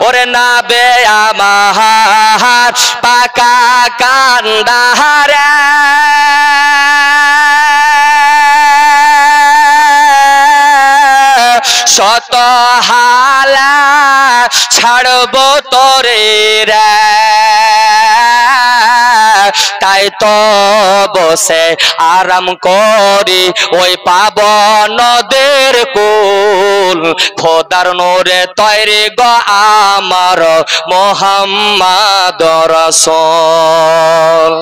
ওরে নাবে আমার পাকা কান্দাহারে শত হালা ছাড়ব তোরে রে তাই তো বসে আরাম করি ওই পাবন নদের কুল খোদার নূরে তৈরি গো আমার মুহাম্মদ রাসূল।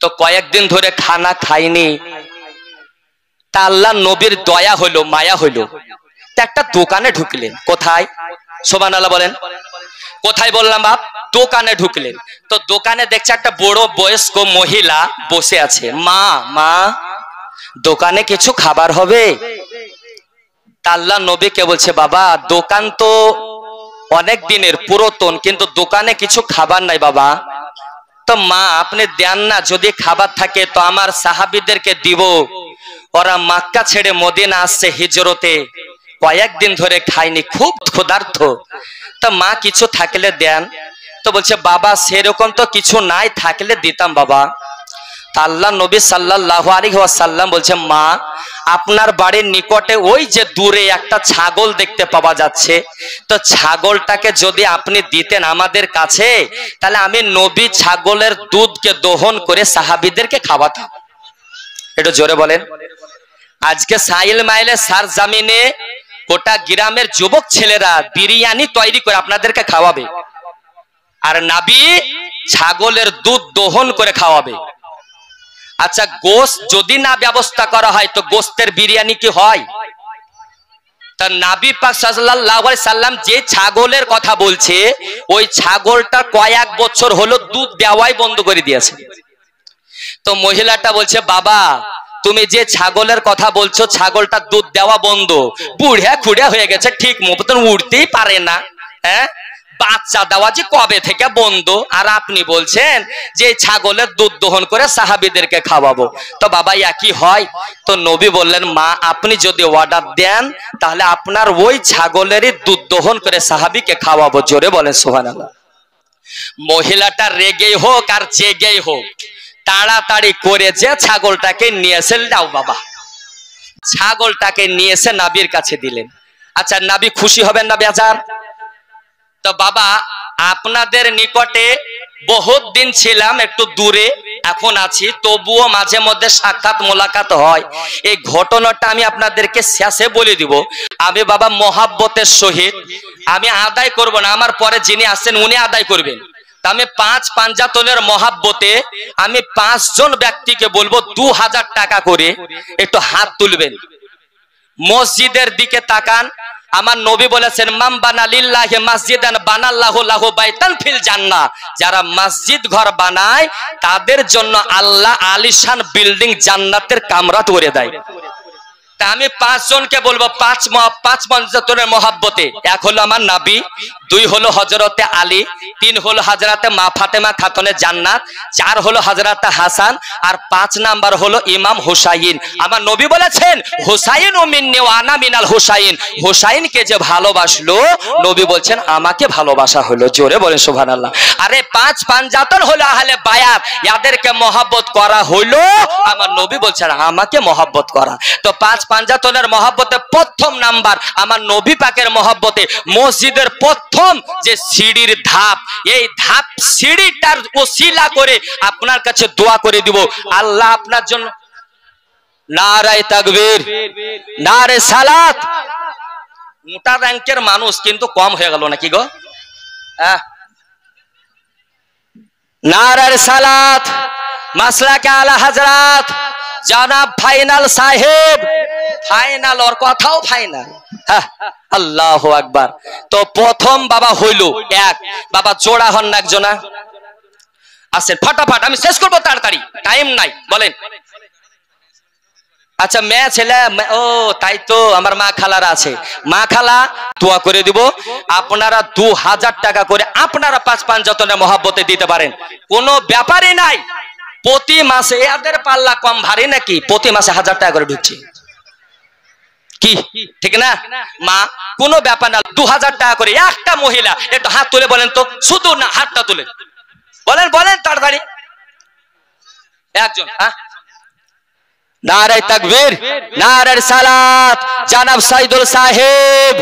তো কয়েকদিন ধরে খানা খাইনি, তা আল্লাহ নবীর দয়া হইল, মায়া হইল, একটা দোকানে ঢুকলেন। কোথায়? সুবহানাল্লাহ বলেন। কোথায় বললাম বাপ? দোকানে ঢুকলেন। তো দোকানে দেখছে একটা বড় বয়স্ক মহিলা বসে আছে। মা মা দোকানে কিছু খাবার হবে? তা আল্লাহ নবীকে বলছে, বাবা দোকান তো অনেক দিনের পুরাতন, কিন্তু দোকানে কিছু খাবার নাই বাবা। তো মা আপনি দেন না, যদি খাবার থাকে তো আমার সাহাবীদেরকে দিব, ওরা মক্কা ছেড়ে মদিনা আসছে হিজরতে, কয়েকদিন ধরে খাইনি, খুব ক্ষুধার্ত, তো মা কিছু থাকলে দেন। তো বলছে বাবা সেরকম তো কিছু নাই, থাকলে দিতাম বাবা। তা আল্লাহ নবী সাল্লাল্লাহু আলাইহি ওয়াসাল্লাম বলছে, মা আপনার বাড়ির নিকটে ওই যে দূরে একটা ছাগল দেখতে পাওয়া যাচ্ছে, তো ছাগলটাকে যদি আপনি দিতেন আমাদের কাছে, তাহলে আমি নবী ছাগলের দুধকে দহন করে সাহাবীদেরকে খাওয়াতাম। একটু জোরে বলেন। আজকে সাইল মাইলে সার জামিনে গোটা গ্রামের যুবক ছেলেরা বিরিয়ানি তৈরি করে আপনাদেরকে খাওয়াবে, আর নবী ছাগলের দুধ দহন করে খাওয়াবে। আচ্ছা গোশত যদি না ব্যবস্থা করা হয় তো গোশতের বিরিয়ানি কি হয়? তা নবী পাক সাল্লাল্লাহু আলাইহি সাল্লাম যে ছাগলের কথা বলছে, ওই ছাগলটা কয়েক বছর হলো দুধ দেওয়াই বন্ধ করে দিয়েছে। তো মহিলাটা বলছে, বাবা তুমি যে ছাগলের কথা বলছো ছাগলটা দুধ দেওয়া বন্ধ, বুড়া খুড়া হয়ে গেছে, ঠিক মতন উঠতেই পারে না, হ্যাঁ বাচ্চা দেওয়া যে কবে থেকে বন্ধ, আর আপনি বলছেন যে ছাগলের দুধ দহন করে সাহাবীদেরকে খাওয়াবো, তো বাবা একই হয়। তো নবী বললেন, মা আপনি যদি অর্ডার দেন তাহলে আপনার ওই ছাগলেরই দুধ দহন করে সাহাবীকে খাওয়াবো। জোরে বলেন সুবহানাল্লাহ। মহিলাটা রেগেই হোক আর জেগেই হোক তাড়াতাড়ি করে যে ছাগলটাকে নিয়ে এসে, দাও বাবা, ছাগলটাকে নিয়ে এসে নবীর কাছে দিলেন। আচ্ছা নবী খুশি হবেন না বেজার? তো বাবা আপনাদের নিকটে বহুত দিন ছিলাম, একটু দূরে এখন আছি, তবুও মাঝে মধ্যে সাক্ষাৎ মোলাকাত হয়। এই ঘটনাটা আমি আপনাদেরকে শেষে বলে দিব। আমি বাবা মহাব্বতের সহিত আমি আদায় করব না, আমার পরে যিনি আসছেন উনি আদায় করবেন। আমি 5 পাঞ্জাতনের মহাব্বতে আমি 5 জন ব্যক্তিকে বলবো 2000 টাকা করে একটু হাত তুলবেন। মসজিদের দিকে তাকান। আমার নবী বলেছেন, মাম বানা লিল্লাহি মাসজিদান বানাল্লাহু লাহু বাইতান ফিল জান্নাহ। যারা মসজিদ ঘর বানায় তাদের জন্য আল্লাহ আলিশান বিল্ডিং জান্নাতের কামরা করে দেয়। তা আমি 5 জনকে বলবো 5 পাঞ্জাতনের মহাব্বতে। এক হলো আমার নবী, 2 হলো হযরতে আলী, 3 হলো হযরতে মা ফাতেমা খাতুনে জান্নাত, 4 হলো হযরতে হাসান, আর 5 নাম্বার হলো ইমাম হুসাইন। আমার নবী বলেছেন, হুসাইন ও মিন্নি ওয়া আনা মিনাল হুসাইন। হুসাইনকে যে ভালোবাসলো নবী বলছেন আমাকে ভালোবাসা হলো। জোরে বলেন সুবহানাল্লাহ। আরে 5 পাঞ্জাতন হলো আহলে বায়াত, এদেরকে মহব্বত করা হইলো, আমার নবী বলছেন আমাকে মহব্বত করা। তো 5 পাঞ্জাতনের মহব্বতে প্রথম নাম্বার আমার নবী পাকের মহব্বতে মসজিদের প্রথম যে সিঁড়ির ধাপ, এই ধাপ সিঁড়িটার ওসিলা করে আপনার কাছে দোয়া করে দিব, আল্লাহ আপনার জন্য। নারায়ে তাকবীর, নারে সালাত। মোটা র‍্যাঙ্কের মানুষ কিন্তু কম হয়ে গেল নাকি গো? নারে সালাত, মাসলাকে আলা হযরত জনাব ফাইনাল সাহেব, ফাইনাল ওর কথাও ফাইনাল। আল্লাহু আকবার। তো প্রথম বাবা হইল এক, বাবা জোড়া হন না একজনা আসেন ফটাফট, আমি শেষ করবো তাড়াতাড়ি, টাইম নাই, বলেন। আচ্ছা মেয়ে ছেলে, ও তাই তো আমার মা খালারা আছে, মা খালা দোয়া করে দিব। আপনারা 2000 টাকা করে আপনারা 5 পাঞ্জাতনের মহব্বতে দিতে পারেন, কোনো ব্যাপারই নাই। প্রতি মাসে, এদের পাল্লা কম ভারী নাকি? প্রতি মাসে 1000 টাকা করে ঢুকছে। কি ঠিক না মা? কোনো ব্যাপার না, 2000 টাকা করে একটা মহিলা। একটু হাত তুলে বলেন তো, শুধু না হাতটা তুলে বলেন, বলেন তাড়াতাড়ি একজন। নারে তাকবীর, নারে সালাত, জানাব সাইদুল সাহেব,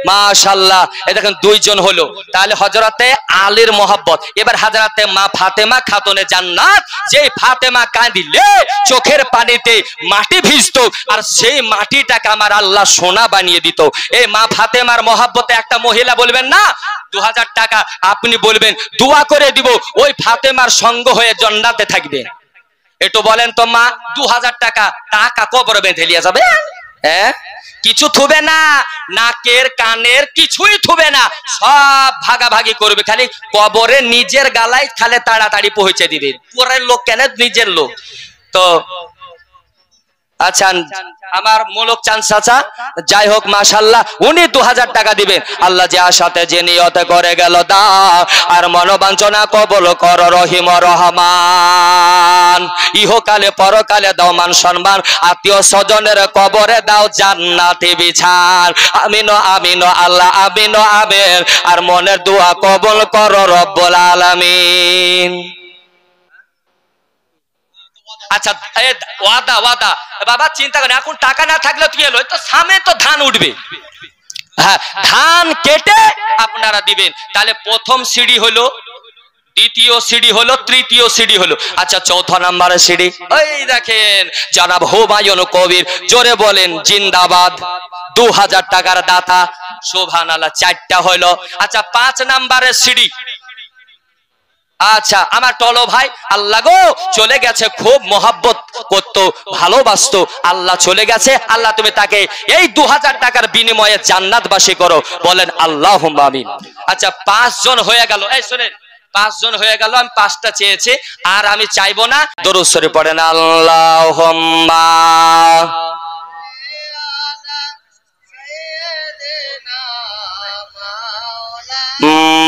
মাশাআল্লাহ। এই দেখেন দুইজন হলো, তাহলে হযরতে আলীর মোহাব্বত। এবার হযরতে মা ফাতেমা খাতুনে জান্নাত, যে ফাতেমা কাঁদিলে চোখের পানিতে মাটি ভিজতো, আর সেই মাটিটাকে আমার আল্লাহ সোনা বানিয়ে দিত। এই মা ফাতেমার মোহাব্বতে একটা মহিলা বলবেন না 2000 টাকা, আপনি বলবেন দোয়া করে দিব ওই ফাতেমার সঙ্গ হয়ে জান্নাতে থাকবে। একটু বলেন তো মা, 2000 টাকা টাকা কবরে বেঁধে নিয়ে যাবে? হ্যাঁ, কিছু থুবে না, নাকের কানের কিছুই থুবে না, সব ভাগাভাগি করবে, খালি কবরে নিজের গালায় খালে তাড়াতাড়ি পৌঁছে দিবে। পরের লোক কেন, নিজের লোক তো। আচ্ছা, আমার মোলক চান চাচা, যাই হোক মাশাআল্লাহ, উনি 2000 টাকা দিবেন। আল্লাহ যে আশাতে যে নিয়তে করে গেল দাও, আর মনোবাঞ্ছনা কবুল কর রহিম রহমান। ইহকালে পরকালে দাও মান সম্মান, আত্মীয় স্বজনের কবরে দাও জান্নাতি বিছান। আমিন আমিন আল্লাহ আমিন আমিন। আর মনের দোয়া কবুল কর রব্বুল আলামিন। আচ্ছা, ওয়াদা ওয়াদা বাবা, চিন্তা করেন, এখন টাকা না থাকলে কি হলো, তো সামনে তো ধান উঠবে। হ্যাঁ, ধান কেটে আপনারা দিবেন। তাহলে প্রথম সিঁড়ি হলো, দ্বিতীয় সিঁড়ি হলো, তৃতীয় সিঁড়ি হলো। আচ্ছা, চৌথা নাম্বারের সিঁড়ি ওই দেখেন জনাব হুমায়ুন কবির, জোরে বলেন জিন্দাবাদ, 2000 টাকার দাতা, সুবহানাল্লাহ। 4টা হলো। আচ্ছা, 5 নাম্বারের সিঁড়ি। আচ্ছা, আমার টলো ভাই আল্লাহ গো চলে গেছে, খুব মহব্বত করতো, ভালোবাসতো, আল্লাহ চলে গেছে। আল্লাহ তুমি তাকে এই 2000 টাকার বিনিময়ে জান্নাতবাসী করো, বলেন আল্লাহুম্মা আমিন। আচ্ছা, 5 জন হয়ে গেল। এই শুনেন, 5 জন হয়ে গেল। আমি 5টা চেয়েছি, আর আমি চাইবো না। দরুদ শরীফ পড়েন, আল্লাহুম্মা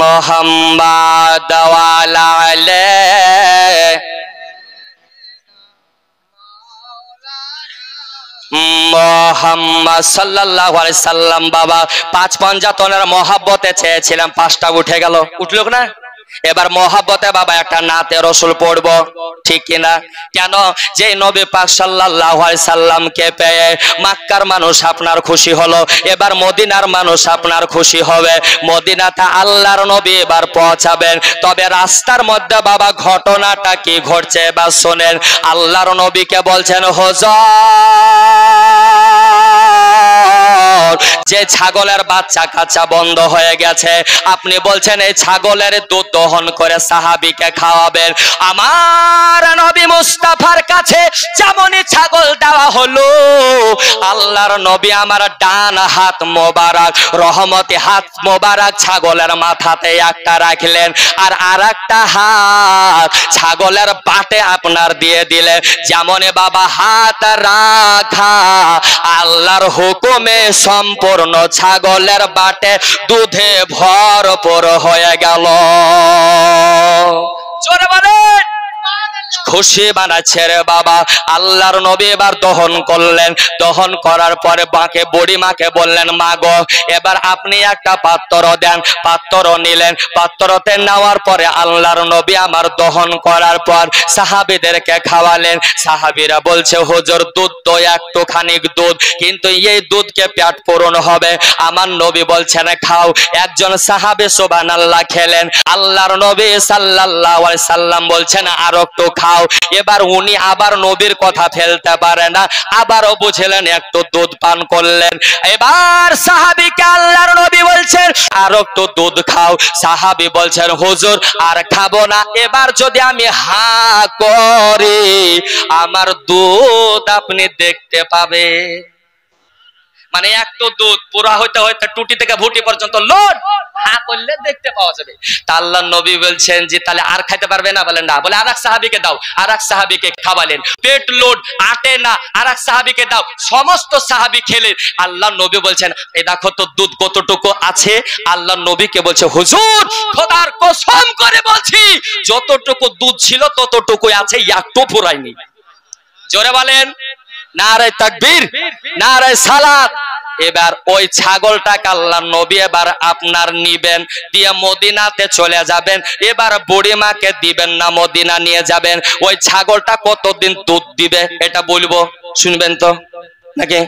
মুহাম্মাদ ওয়া আলা আলিহি মুহাম্মদ সাল্লাল্লাহু আলাইহি সাল্লাম। বাবা 5 পঞ্জাতনের মহব্বতে চেয়েছিলাম, 5টা উঠে গেল। উঠলো না? এবার মহব্বতে বাবা একটা নাতে রসুল পড়বো, ঠিক কিনা? কেন? যে নবী পাক সাল্লাল্লাহু আলাইহি সাল্লামকে পেয়ে মক্কার মানুষ আপনার খুশি হলো, এবার মদিনার মানুষ আপনার খুশি হবে। মদিনাতে আল্লাহর নবী এবার পৌঁছাবেন, তবে রাস্তার মধ্যে বাবা ঘটনাটা কি ঘটছে এবার শোনেন। আল্লাহর নবীকে বলছেন, হুজুর যে ছাগলের বাচ্চা কাচ্চা বন্ধ হয়ে গেছে, আপনি বলছেন এই ছাগলের দুধ দহন করে সাহাবীকে খাওয়াবেন। আমার নবী মুস্তাফার কাছে যেমনই ছাগল দেওয়া হলো, আল্লাহর নবী আমার ডান হাত মোবারক, রহমতি হাত মোবারক ছাগলের মাথাতে একটা রাখলেন, আর আরেকটা হাত ছাগলের বাটে আপনার দিয়ে দিলেন। যেমনে বাবা হাত রাখা আল্লাহর হুকুমে সম্পূর্ণ ছাগলের বাটে দুধে ভরপুর হয়ে গেল। জোরে বলেন, খুশি বানাচ্ছে রে বাবা। আল্লাহর নবী এবার দহন করলেন, দহন করার পরে বাঁকে বুড়ি মাকে বললেন, মা গো এবার আপনি একটা পাত্র দেন। পাত্র নিলেন, পাত্রতে নেওয়ার পরে আল্লাহর নবী আমার দহন করার পর সাহাবীদেরকে খাওয়ালেন। সাহাবীরা বলছে, হুজুর দুধ তো একটুখানি দুধ, কিন্তু এই দুধকে পেট পূরণ হবে। আমার নবী বলছেন খাও। একজন সাহাবী সুবহানাল্লাহ খেলেন, আল্লাহর নবী সাল্লাল্লাহু আলাইহি সাল্লাম বলছেন আর একটু খাও। এবার উনি আবার নবীর কথা ফেলতে পারে না, আবারও বুঝলেন, একটু দুধ পান করলেন। এবার সাহাবীকে আল্লাহর নবী বলছেন আর একটু দুধ খাও। সাহাবী বলছেন, হুজুর আর খাবো না, এবার যদি আমি হা করি আমার দুধ আপনি দেখতে পাবেন। মানে একটু দুধ পুরা হইতে হইতে টুটি থেকে ভুটি পর্যন্ত লোড, হা করলে দেখতে পাওয়া যাবে। তা আল্লাহর নবী বলছেন যে তাহলে আর খাইতে পারবে না? বলেন না। বলে আরেক সাহাবীকে দাও। আরেক সাহাবীকে খাওয়ালেন, পেট লোড, আটে না, আরেক সাহাবীকে দাও। সমস্ত সাহাবী খেলেন। আল্লাহর নবী বলছেন, এই দেখো তো দুধ কতটুকু আছে। আল্লাহর নবীকে বলছে, হুজুর খোদার কসম করে বলছি যতটুকু দুধ ছিল ততটুকুই আছে, একটু ফুরায়নি। জোরে বলেন নারে তাকবীর, নারে সালাত। এবার ওই ছাগলটাকে আল্লাহ নবী এবার আপনার নিবেন, দিয়ে মদিনাতে চলে যাবেন। এবার বুড়িমাকে দিবেন না, মদিনা নিয়ে যাবেন। ওই ছাগলটা কতদিন দুধ দিবে এটা বলবো, শুনবেন তো নাকি?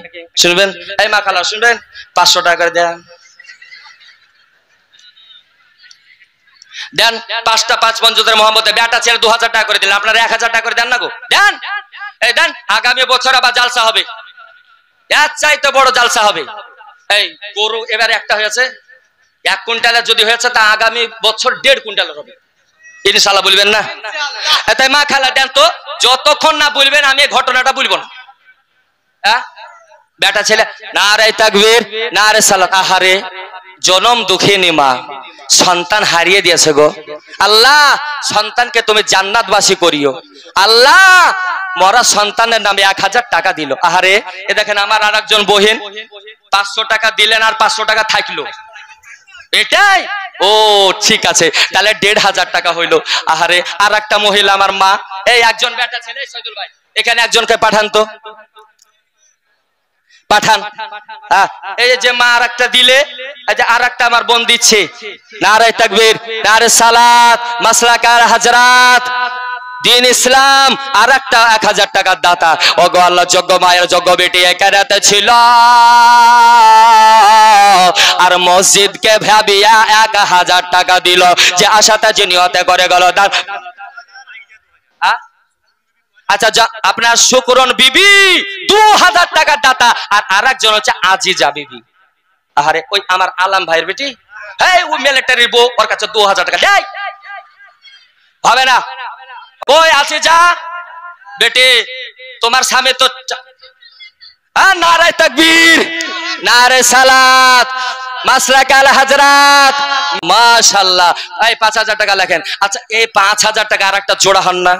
শুনবেন? এই মা খালা শুনবেন? 500 টাকা দেন, দেন। 5টা 5 পঞ্চদের মোহাম্মদের বেটা ছেলে 2000 টাকা করে দিলেন, আপনারা 1000 টাকা করে দেন না গো? দেন, এই দেন। আগামী বছর আবার জালসা হবে, এর চাইতে বড় জালসা হবে। এই গরু এবার একটা হয়েছে 1 কুইন্টালের, যদি হয়েছে তা আগামী বছর 1.5 কুইন্টালের হবে ইনশাআল্লাহ। বলবেন না? তাই মা খালা দেন তো, যতক্ষণ না বলবেন আমি এই ঘটনাটা বলবো না। হ্যাঁ, বেটা ছেলে নারে তাকবীর, নারে সালাত। আহারে জনম দুঃখিনী মা সন্তান হারিয়ে দিয়েছে গো। আল্লাহ সন্তানকে তুমি জান্নাতবাসী করিও। আল্লাহ মরা সন্তানের নামে 1000 টাকা দিল। আহারে, এ দেখেন আমার আরেকজন বহিন 500 টাকা দিলেন আর 500 টাকা থাকলো, এটাই। ও ঠিক আছে, তাহলে 1500 টাকা হইলো। আহারে, আর একটা মহিলা আমার মা, এই একজন বেটা ছেলে, সৈদুল ভাই এখানে একজনকে পাঠান তো, পাঠান। এই যে মা আর একটা দিলে, আর একটা আমার বোন দিচ্ছে। নারে তাকবীর, নারে সালাত, মাসলাকার হাজরাত, দিন ইসলাম। আর একটা 1000 টাকার দাতা। ওগো আল্লাহ, যোগ্য মায়ের যোগ্য বেটি একারাতে ছিল, আর মসজিদকে ভাবিয়া 1000 টাকা দিল, যে আশাতে যে নিয়তে করে গেল দান। আচ্ছা, আপনার শুকরন বিবি 2000 টাকার দাতা, আর আরেকজন হচ্ছে আজিজা বিবি। আহারে, ওই আমার আলাম ভাইয়ের বেটি, এই ওই মিলিটারির বউ, ওর কাছে 2000 টাকা দেয়, হবে না? ওই আজিজা বেটি, তোমার স্বামী তো নারে তাকবীর, নারে সালাত, মাসলাকাল হাজরাত, মাশাআল্লাহ। এই 5000 টাকা লেখেন। আচ্ছা, এই 5000 টাকা আর একটা জোড়া হন না?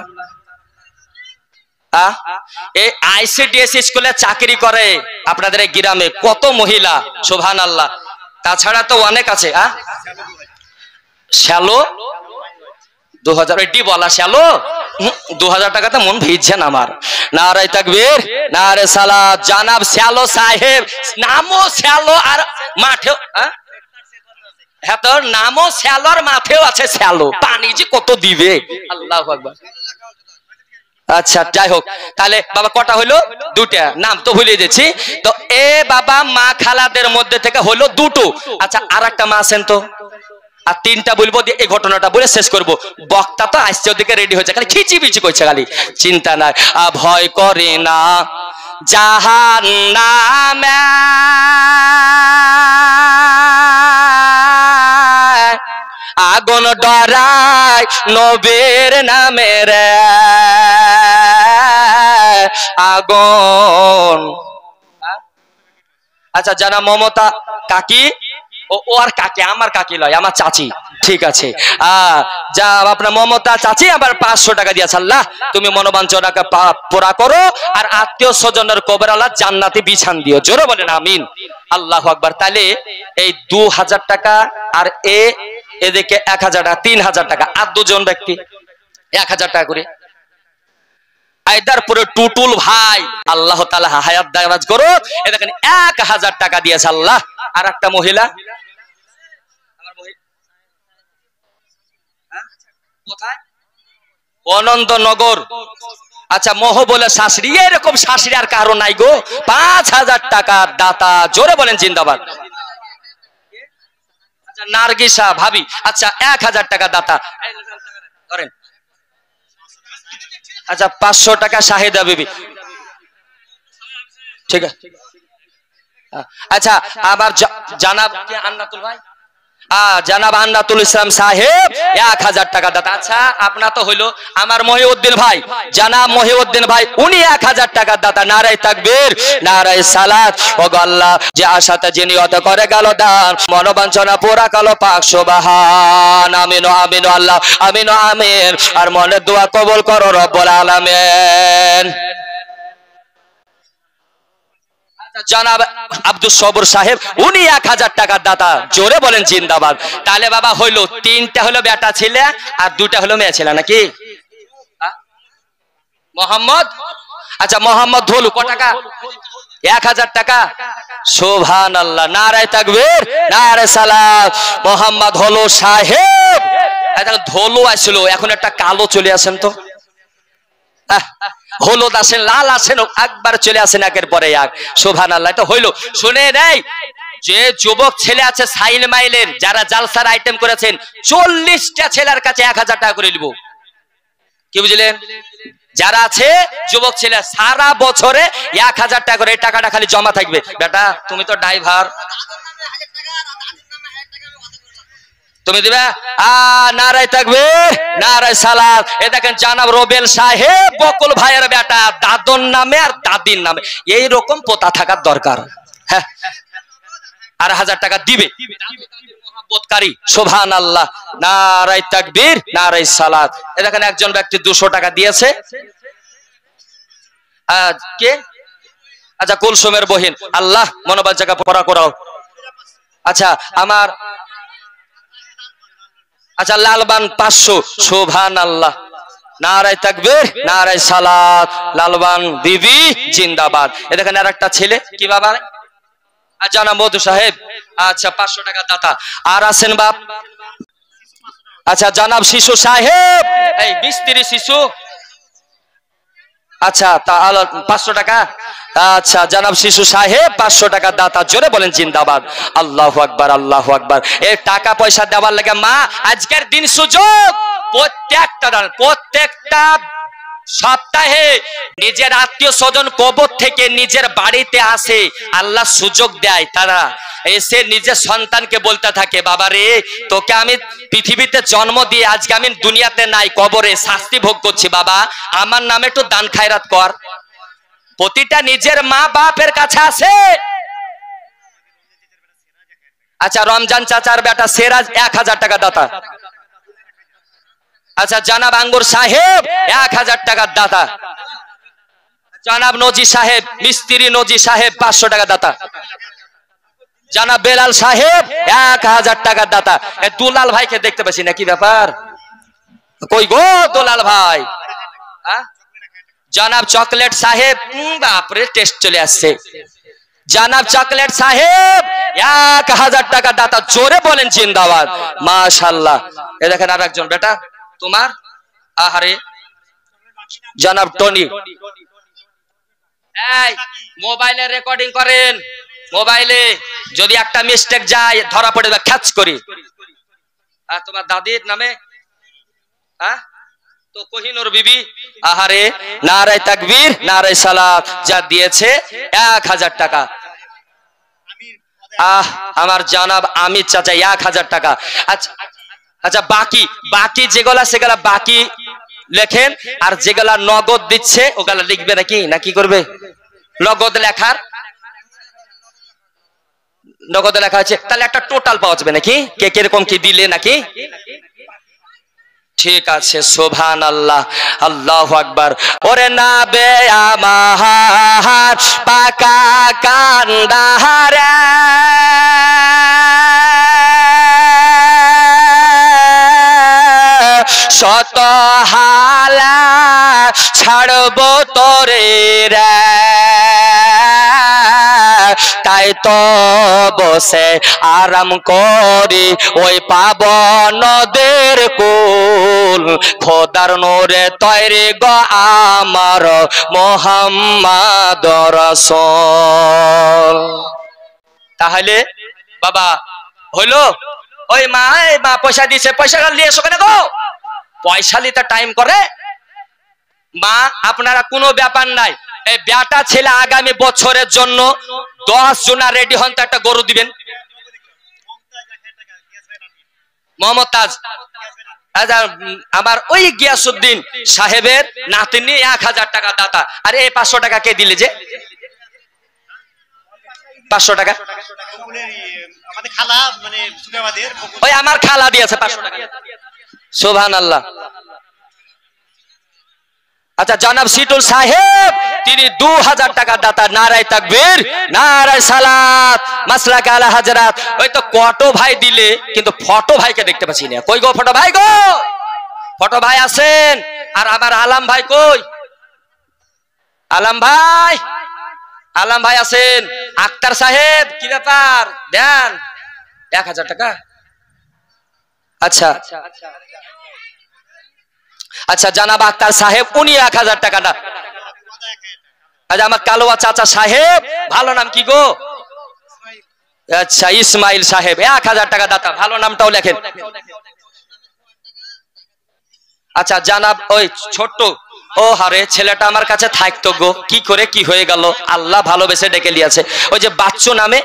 এই আইসিডিএস স্কুলে চাকরি করে আপনাদের এই গ্রামে কত মহিলা, সুবহানাল্লাহ। তাছাড়া তো অনেক আছে। শ্যালো 2000, এটি বলা শ্যালো 2000 টাকাতে মন ভিজছেন আমার। নারে তাকবীর, নারে সালাত। জানাব শ্যালো সাহেব, নামও শ্যালো আর মাঠেও, হ্যাঁ তোর নামও শ্যালো আর মাঠেও আছে শ্যালো। পানি যে কত দিবে, আল্লাহু আকবার। আচ্ছা, যাই হোক, তাহলে বাবা কটা হলো? 2টা। নাম তো ভুলে গেছি। তো এ বাবা মা খালাদের মধ্যে থেকে হলো 2টো। আচ্ছা, আর একটা মা আছেন তো, আর 3টা বলবো, দিয়ে এই ঘটনাটা বলে শেষ করব। বক্তা তো আসছে, ওদিকে রেডি হয়েছে, খালি খিচিবিচি করছে খালি। চিন্তা নাই, ভয় করে না জাহান্নামে, আগুন ডরায় নবীর নামে রে, আগুন। আচ্ছা, জানা মমতা কাকি, ও আর কাকি, আমার কাকি লয়, আমার চাচি, ঠিক আছে। যা আপনার মমতা চাচি আবার 500 টাকা দিয়েছে। আল্লাহ তুমি মনোবাঞ্ছনাকে পুরা করো, আর আত্মীয় স্বজনের কবর আল্লাহ জান্নাতে বিছান দিও। জোরে বলেন আমিন। আল্লাহু আকবার। তাহলে এই 2000 টাকা, আর এদিকে 1000 টাকা, 3000 টাকা, আর 2জন ব্যক্তি 1000 টাকা করে। আইদারপুরে টুটুল ভাই, আল্লাহ তাআলা হায়াত দারাজ করো, এ দেখেন 1000 টাকা দিয়েছে আল্লাহ। আর একটা মহিলা, কোথায়? অনন্তনগর। আচ্ছা, মোহ বলে শাশুড়ি, এরকম শাশুড়ি আর কারো নাই গো। 5000 টাকা দাতা, জোরে বলেন জিন্দাবাদ। আচ্ছা, নার্গিসা ভাবি, আচ্ছা 1000 টাকা দাতা ধরেন। আচ্ছা, 500 টাকা শাহিদা বিবি, ঠিক আছে। আচ্ছা, আবার জানাব আন্নাতুল ভাই, জানাব আন্নাতুল ইসলাম সাহেব 1000 টাকা দাতা। আচ্ছা, আপনার তো হইলো আমার মহিউদ্দিন ভাই, জানাব মহিউদ্দিন ভাই, উনি 1000 টাকা দাতা। নারে তাকবীর, নারে সালাত। ও আল্লাহ, যে আশাতে যে নিয়ত করে গেল দান, মনোবাঞ্ছনা পুরা কালো পাক সুবহান। আমিন আমিন, আল্লাহ আমিন আমিন। আর মনের দোয়া কবুল করো রব্বুল আলামিন। জানাব আব্দুল সবর সাহেব, উনি 1000 টাকার দাতা। জোরে বলেন জিন্দাবাদ। তাহলে বাবা হইলো 3টা হলো বেটা ছেলে, আর 2টা হলো মেয়ে ছেলে নাকি? মোহাম্মদ আচ্ছা মোহাম্মদ ধলু ক টাকা? 1000 টাকা। সুবহানাল্লাহ, নারায়ে তাকবীর, নারায়ে সালাত। মোহাম্মদ হলো সাহেব। ধলু আসছিল, এখন একটা কালো চলে আসেন তো, হলুদ আসেন, লাল আসেন, একবার চলে আসেন একের পরে এক। সুবহানাল্লাহ। এটা হইলো, শুনে নেই যে যুবক ছেলে আছে সাইন মাইলের, যারা জালসার আইটেম করেছেন, 40টা ছেলের কাছে 1000 টাকা করে নিব। কি বুঝলেন? যারা আছে যুবক ছেলে, সারা বছরে 1000 টাকা করে, এই টাকাটা খালি জমা থাকবে। বেটা তুমি তো ড্রাইভার, তুমি দিবে। নারায়ে তাকবীর, নারায়ে সালাত। এ দেখেন জানাব রোবেল সাহেব বকুল ভাইয়ের বেটা, দাদুর নামে আর দাদির নামে এইরকম পোতা থাকার দরকার। হ্যাঁ, আর 1000 টাকা দিবে। মহব্বতকারী। সুবহানাল্লাহ, নারায়ে তাকবীর, নারায়ে সালাত। এ দেখেন একজন ব্যক্তি 200 টাকা দিয়েছে। কে? আচ্ছা কুলসুমের বহিন, আল্লাহ মনোবল জায়গা পড়া করাও। আচ্ছা আমার, আচ্ছা লালবান 500। সুবহানাল্লাহ, নারায়ে তাকবীর, নারায়ে সালাত। লালবান বিবি জিন্দাবাদ। এ দেখেন আর একটা ছেলে, কি বাবা? জানা মধু সাহেব। আচ্ছা 500 টাকা দাতা। আর আছেন বাপ? আচ্ছা জানাব শিশু সাহেব, এই বিস্ত্রি শিশু। আচ্ছা তা 500 টাকা। আচ্ছা জানাব শিশু সাহেব 500 টাকা দাতা। জোরে বলেন জিন্দাবাদ। আল্লাহু আকবার, আল্লাহু আকবার। এই টাকা পয়সা দেওয়ার লাগে মা, আজকের দিন সুযোগ, প্রত্যেকটা সপ্তাহে নিজের আত্মীয় স্বজন কবর থেকে নিজের বাড়িতে আসে, আল্লাহ সুযোগ দেয়, তারা এসে নিজের সন্তানকে বলতে থাকে, বাবা রে তোকে আমি পৃথিবীতে জন্ম দিয়ে আজকে আমি দুনিয়াতে নাই, কবরে শাস্তি ভোগ করছি, বাবা আমার নামে একটু দান খায়রাত কর। প্রতিটা নিজের মা বাপের কাছে আসে। আচ্ছা রমজান চাচার বেটা সেরাজ 1000 টাকা দাতা। আচ্ছা জানাব আঙ্গুর সাহেব 1000 টাকার দাতা। জানাব নজি সাহেব, মিস্ত্রি নজি সাহেব 500 টাকা দাতা। জানাব বেলাল সাহেব 1000 টাকার দাতা। দুলাল ভাইকে দেখতে পাচ্ছি না, কি ব্যাপার? কই গো দুলাল ভাই? জানাব চকলেট সাহেব, বাপরে টেস্ট চলে আসছে। জানাব চকলেট সাহেব 1000 টাকা দাতা। জোরে বলেন জিন্দাবাদ, মাশাআল্লাহ। এ দেখেন আর একজন বেটা তোমার, আহারে জানাব টনি। এই মোবাইলে রেকর্ডিং করেন, মোবাইলে যদি একটা মিস্টেক যায় ধরা পড়ে যাবে খ্যাচ করি। আর তোমার দাদির নামে তো কোহিনুর বিবি, আহারে নারায়ে তাকবীর, নারায়ে সালাত। যা দিয়েছে 1000 টাকা। আমার জানাব আমির চাচা 1000 টাকা। আচ্ছা আচ্ছা বাকি বাকি যেগুলা সেগুলা বাকি লেখেন, আর যেগুলা নগদ দিচ্ছে ওগুলা লিখবে নাকি, না কি করবে? নগদ লেখার, নগদ লেখা আছে, তাহলে একটা টোটাল পাওয়া যাবে নাকি, কে কিরকম কি দিলে নাকি? ঠিক আছে, সুবহানাল্লাহ, আল্লাহু আকবার। ওরে না বে আমার পাকা কান্দাহারে, শত হালা ছাড়বো তোরে রে, তাই তো বসে আরাম করি ওই পাবন নদের কুল, খোদার নূরে তৈরি গো আমার মুহাম্মদ রাসূল। তাহলে বাবা হইলো, ওই মা পয়সা দিয়েছে, পয়সা নিয়ে এসো কেন গো? পয়সা নিতে টাইম করে মা, আপনারা কোনো ব্যাপার নাই। এই বেটা ছেলে আগামী বছরের জন্য 10 জনা রেডি হন, তো একটা গরু দিবেন। মমতাজ, আমার ওই গিয়াসউদ্দিন সাহেবের নাতনি 1000 টাকা দাতা। আর এই 500 টাকা কে দিলে যে? 500 টাকা আমাদের খালা, মানে সুগাবাদের ওই আমার খালা দিয়েছে 500 টাকা। সুবহানাল্লাহ। আচ্ছা জানাব সিটুল সাহেব তিনি 2000 টাকা দাতা। নারায়ে তাকবীর, নারায়ে সালাত, মাসলাক আলা হাজরাত। ওই তো কটো ভাই দিলে, কিন্তু ফটো ভাইকে দেখতে পাচ্ছি না। কই গো ফটো ভাই গো? ফটো ভাই আছেন? আর আমার আলাম ভাই কই? আলম ভাই, আলম ভাই আছেন? আক্তার সাহেব কি ব্যাপার, দেন 1000 টাকা। আচ্ছা আচ্ছা, জানাব আক্তার সাহেব উনি 1000 টাকা না। আচ্ছা, আমার কালোয়া চাচা সাহেব, ভালো নাম কি গো? আচ্ছা, ইসমাইল সাহেব 1000 টাকা দাতা, ভালো নামটাও লেখেন। আচ্ছা জানাব ওই ছোট্ট, ও হারে ছেলেটা আমার কাছে থাকতো গো, কি করে কি হয়ে গেল, আল্লাহ ভালোবেসে ডেকে নিয়েছে। ওই যে বাচ্চু নামে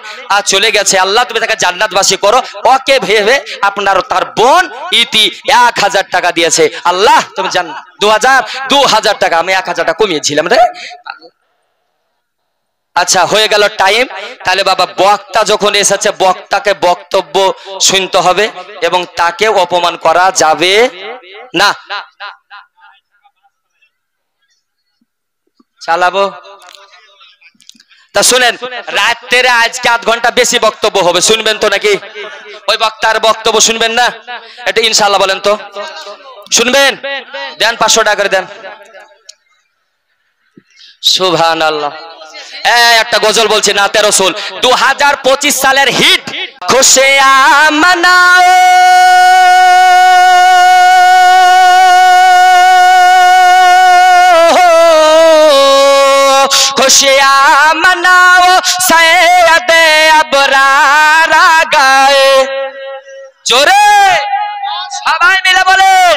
চলে গেছে, আল্লাহ তুমি তাকে জান্নাতবাসী করো। ওকে ভেবে আপনার তার বোন ইতি 1000 টাকা দিয়েছে, আল্লাহ তুমি জান। 2000 টাকা, আমি 1000 টাকা কমিয়েছিলাম রে। আচ্ছা হয়ে গেল টাইম। তাহলে বাবা বক্তা যখন এসেছে, বক্তাকে বক্তব্য শুনতে হবে এবং তাকে অপমান করা যাবে না। চালাবো তা শুনেন, রাত্রে আজকে 8 ঘন্টা বেশি বক্তব্য হবে, শুনবেন তো নাকি? ওই বক্তার বক্তব্য শুনবেন না? এটা ইনশাআল্লাহ বলেন তো, শুনবেন? দেন 500 টাকা করে দেন। সুবহানাল্লাহ। একটা গজল বলছি, নাতে রাসূল 2025 সালের হিট। খুশিয়া মানাও खुशियां मनाओ सैयद अबरार गाए, जोरे सबाई मिले बोलें,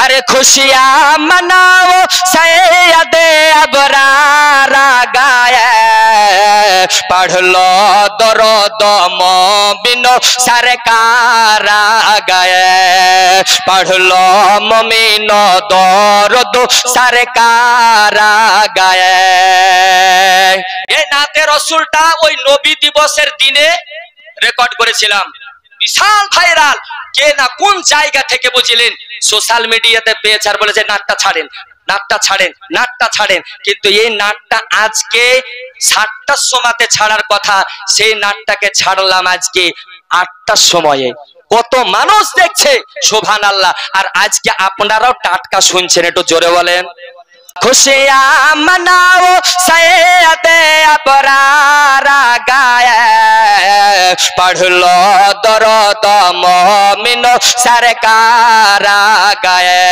अरे खुशियां मनाओ सैयद अबरार गाए, पढ़ लो दरूद मोमिनो सरकार गाए, पढ़ लो मोमिनो दरूद सरकार गाए। এই নাতে রাসূলটা ওই নবী দিবসের দিনে রেকর্ড করেছিলাম, বিশাল ভাইরাল। কে না কোন জায়গা থেকে বুঝলেন, সোশ্যাল মিডিয়াতে পেয়েছে আর বলেছে নাটটা ছাড়েন, নাটটা ছাড়েন, নাটটা ছাড়েন। কিন্তু এই নাটটা আজকে 7টার সময়তে ছাড়ার কথা, সেই নাটটাকে ছাড়লাম আজকে 8টার সময়ে। কত মানুষ দেখছে, সুবহানাল্লাহ। আর আজকে আপনারাও টাটকা শুনছেন, একটু জোরে বলেন। खुशियां मनाओ सैयद अबरार गाए, पढ़ लो दरूद मोमिनो सरकार गाए,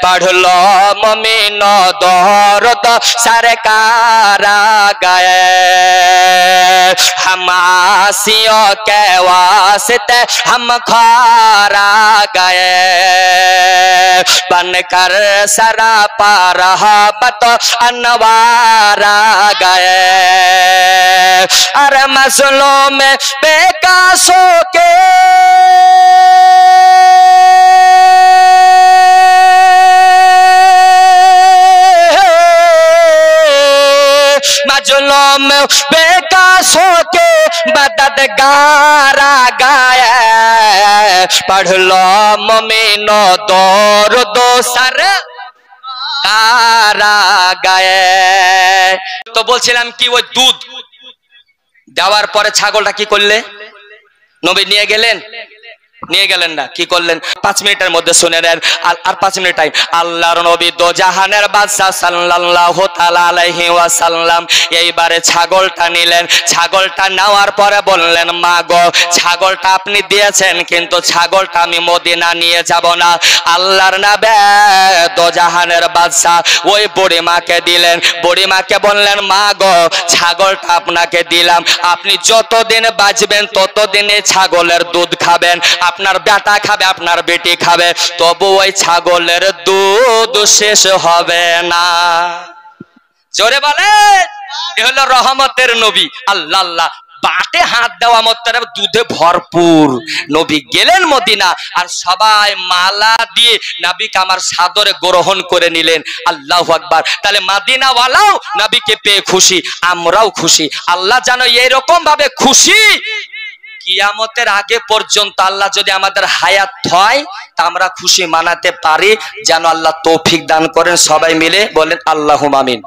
पढ़ लो मोमिनो दरूद सरकार गाए। हम आसियों के वास्ते हम खारा गए, बनकर सरापा रहमत अनवारा गए, अरे मज़लूम बेकासों के मज़लूम बेकासों के मददगार गाए, पढ़ लो मोमिनो दरूद सरकार गाए। তো বলছিলাম কি, ওই দুধ দেওয়ার পরে ছাগলটা কি করলে? নবী নিয়ে গেলেন, নিয়ে গেলেন না, কি করলেন? 5 মিনিটের মধ্যে শুনে নেন, আর 5 মিনিট টাইম। আল্লাহর নবী দো জাহানের বাদশা সাল্লাল্লাহু তাআলা আলাইহি ওয়াসাল্লাম এইবারে ছাগলটা নিলেন। ছাগলটা নেওয়ার পরে বললেন, মা গো, ছাগলটা আপনি দিয়েছেন, কিন্তু ছাগলটা আমি মদিনা নিয়ে যাব না। আল্লাহর নবী দো জাহানের বাদশা ওই বুড়িমাকে দিলেন। বুড়িমাকে বললেন, মা গো, ছাগলটা আপনাকে দিলাম, আপনি যতদিন বাঁচবেন ততদিন এই ছাগলের দুধ খাবেন, আপনার বেটা খাবে, আপনার বেটি খাবে, তবু ওই ছাগলের দুধ শেষ হবে না। জোরে বলে, এ হলো রহমতের নবী। আল্লাহ আল্লাহ, বাটে হাত দেওয়া মত্তরে দুধে ভরপুর। নবী গেলেন মদিনা, আর সবাই মালা দিয়ে নবীকে আমার সাদরে গ্রহণ করে নিলেন। আল্লাহু আকবার। তাহলে মদিনা ওয়ালাও নবীকে পেয়ে খুশি, আমরাও খুশি। আল্লাহ জানো এরকম ভাবে খুশি, কিয়ামতের আগে পর্যন্ত আল্লাহ যদি আমাদের হায়াত হয় তা আমরা খুশি মানাতে পারি। যেন আল্লাহ তৌফিক দান করেন। সবাই মিলে বলেন আল্লাহুম্মা আমিন।